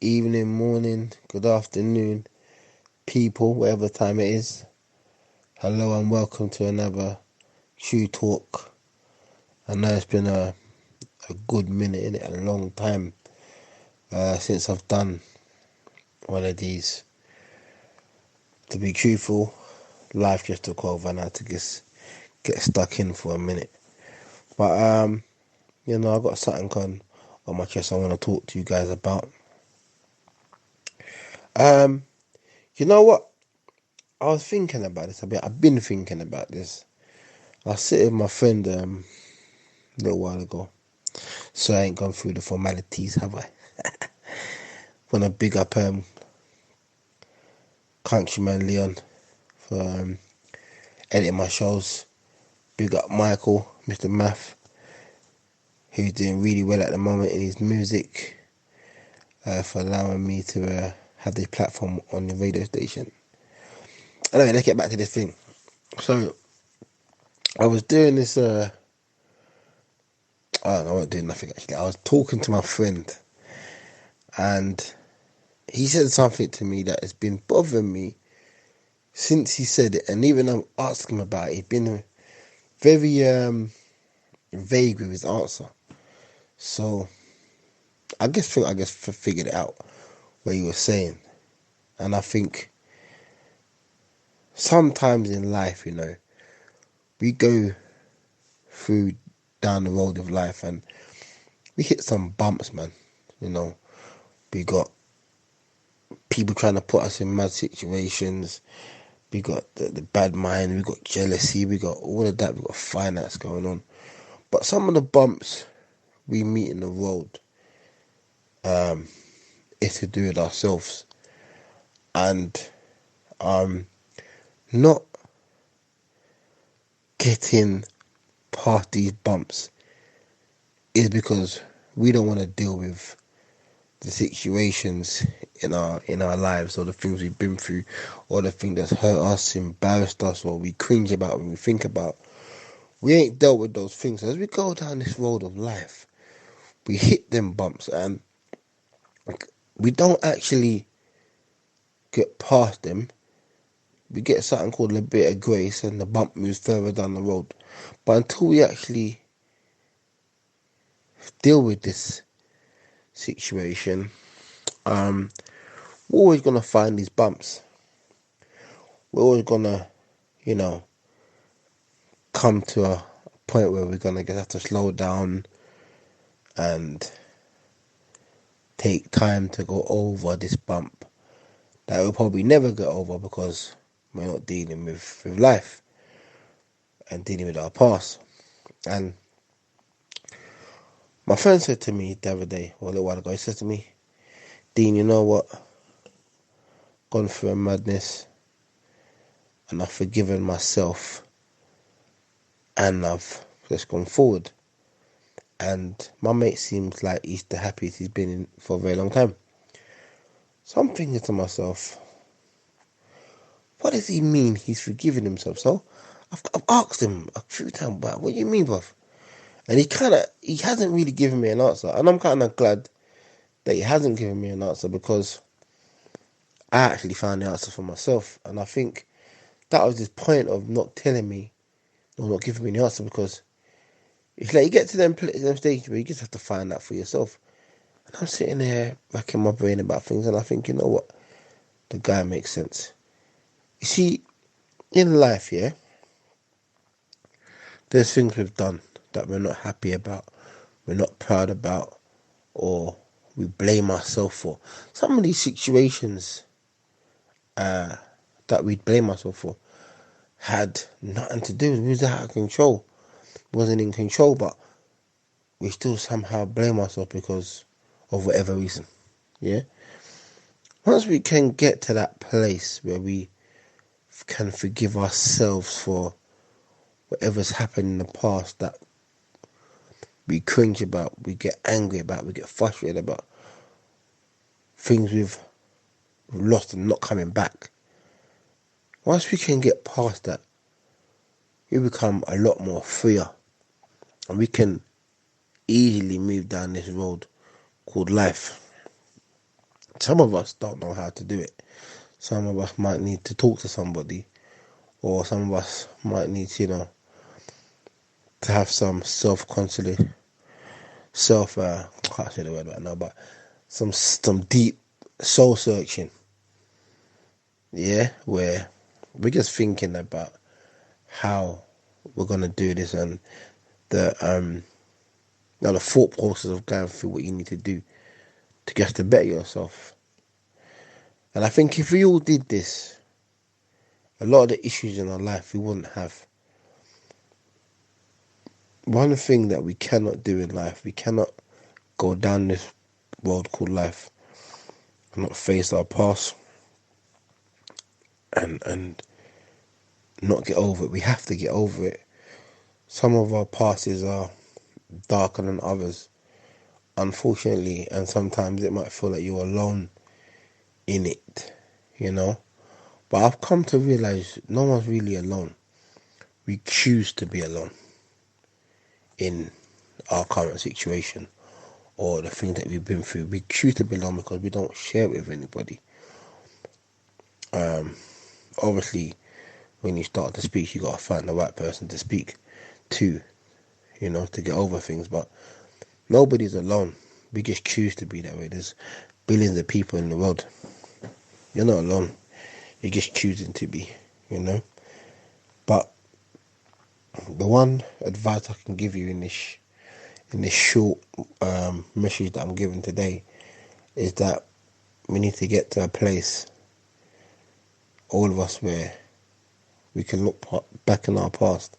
evening, morning, good afternoon, people, whatever time it is. Hello and welcome to another True Talk. I know it's been a good minute, innit? A long time since I've done one of these. To be truthful, life just took over and I had to just get stuck in for a minute. But, I got something on my chest I want to talk to you guys about. You know what? I was thinking about this a bit. I've been thinking about this. I was sitting with my friend a little while ago, so I ain't gone through the formalities, have I? Want to big up Countryman Leon for editing my shows. Big up Michael, Mr. Math, who's doing really well at the moment in his music, for allowing me to have this platform on the radio station. Anyway, let's get back to this thing. So, I was doing this, I wasn't doing nothing actually. I was talking to my friend, and he said something to me that has been bothering me since he said it, and even I'm asking him about it. He's been very vague with his answer. So I figured it out what he was saying, and I think sometimes in life, we go through down the road of life and we hit some bumps, man. We got people trying to put us in mad situations. We got the bad mind, we got jealousy, we got all of that, we got finance going on. But some of the bumps we meet in the road is to do with ourselves. And not getting past these bumps is because we don't want to deal with the situations in our lives, or the things we've been through, or the thing that's hurt us, embarrassed us, or we cringe about when we think about. We ain't dealt with those things. As we go down this road of life, we hit them bumps and we don't actually get past them. We get something called a bit of grace and the bump moves further down the road. But until we actually deal with this situation, we're always going to find these bumps. We're always going to, come to a point where we're going to have to slow down and take time to go over this bump that we'll probably never get over because we're not dealing with life and dealing with our past. And my friend said to me the other day, or a little while ago, he said to me, Dean, you know what? Gone through a madness and I've forgiven myself and I've just gone forward. And my mate seems like he's the happiest he's been in for a very long time. So I'm thinking to myself, what does he mean he's forgiven himself? So I've asked him a few times, but what do you mean, bruv? And he hasn't really given me an answer. And I'm kind of glad that he hasn't given me an answer, because I actually found the answer for myself. And I think that was his point of not telling me, or not giving me the answer, because it's like you get to them stages where you just have to find out for yourself. And I'm sitting there racking my brain about things, and I think, you know what? The guy makes sense. You see, in life, yeah, there's things we've done that we're not happy about, we're not proud about, or we blame ourselves for. Some of these situations that we blame ourselves for had nothing to do with it. We was out of control. Wasn't in control, but we still somehow blame ourselves because of whatever reason. Yeah? Once we can get to that place where we can forgive ourselves for whatever's happened in the past that we cringe about, we get angry about, we get frustrated about, things we've lost and not coming back. Once we can get past that, we become a lot more freer, and we can easily move down this road called life. Some of us don't know how to do it. Some of us might need to talk to somebody, or some of us might need, to have some self-consolation, I can't say the word right now, but some deep soul searching. Yeah, where we're just thinking about how we're gonna do this, and the thought process of going through what you need to do to get to better yourself. And I think if we all did this, a lot of the issues in our life we wouldn't have. One thing that we cannot do in life, we cannot go down this road called life and not face our past and not get over it. We have to get over it. Some of our pasts are darker than others, unfortunately, and sometimes it might feel like you're alone in it, But I've come to realize no one's really alone. We choose to be alone in our current situation or the things that we've been through. We choose to be alone because we don't share it with anybody. Obviously, when you start to speak, you got to find the right person to speak to, to get over things. But nobody's alone. We just choose to be that way. There's billions of people in the world. You're not alone. You're just choosing to be, But the one advice I can give you in this short message that I'm giving today is that we need to get to a place, all of us, where we can look back in our past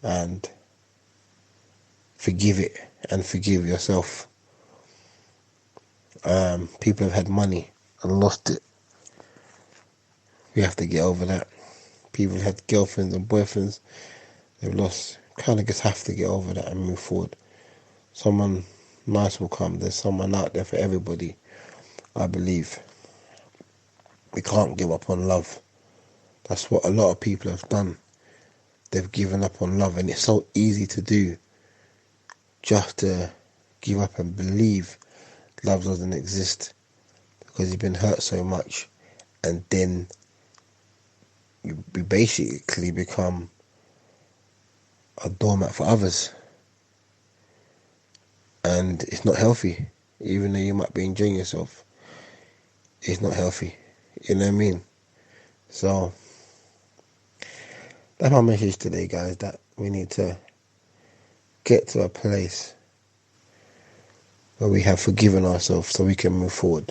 and forgive it and forgive yourself. People have had money and lost it. We have to get over that. People have had girlfriends and boyfriends they've lost. Kind of just have to get over that and move forward. Someone nice will come. There's someone out there for everybody, I believe. We can't give up on love. That's what a lot of people have done. They've given up on love, and it's so easy to do, just to give up and believe love doesn't exist because you've been hurt so much, and then you basically become a doormat for others, and it's not healthy. Even though you might be enjoying yourself, it's not healthy. You know what I mean? So that's my message today, guys, that we need to get to a place where we have forgiven ourselves so we can move forward.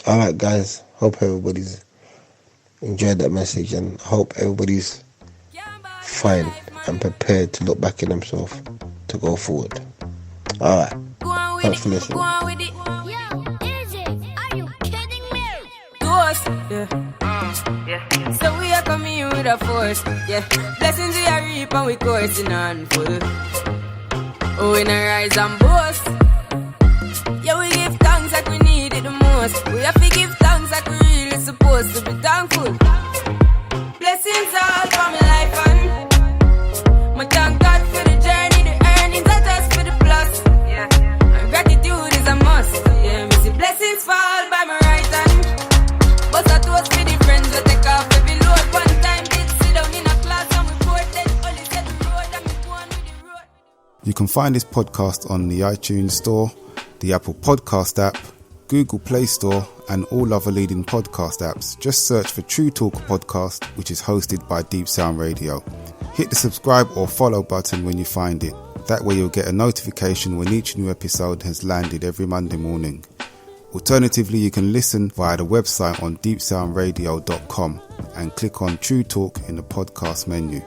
Alright, guys, hope everybody's enjoyed that message, and hope everybody's fine and prepared to look back in themselves to go forward. Alright, thanks for listening. Yeah. So we are coming with a force, yeah. Blessings we are reap and we coursing on full. Oh, we not rise and boast. Yeah, we give thanks like we need it the most. We have to give thanks like we really supposed to be thankful. Blessings all for my life and my thank God for the journey, the earnings are just for the plus. Yeah, and gratitude is a must. Yeah, we see blessings fall by my right hand. But that was for the friends that take off every load. One time did sit down in a class and we poured then only said the road and we go on with the road. You can find this podcast on the iTunes Store, the Apple Podcast app, Google Play Store, and all other leading podcast apps. Just search for True Talk Podcast, which is hosted by Deep Sound Radio. Hit the subscribe or follow button when you find it. That way you'll get a notification when each new episode has landed every Monday morning. Alternatively, you can listen via the website on deepsoundradio.com and click on True Talk in the podcast menu.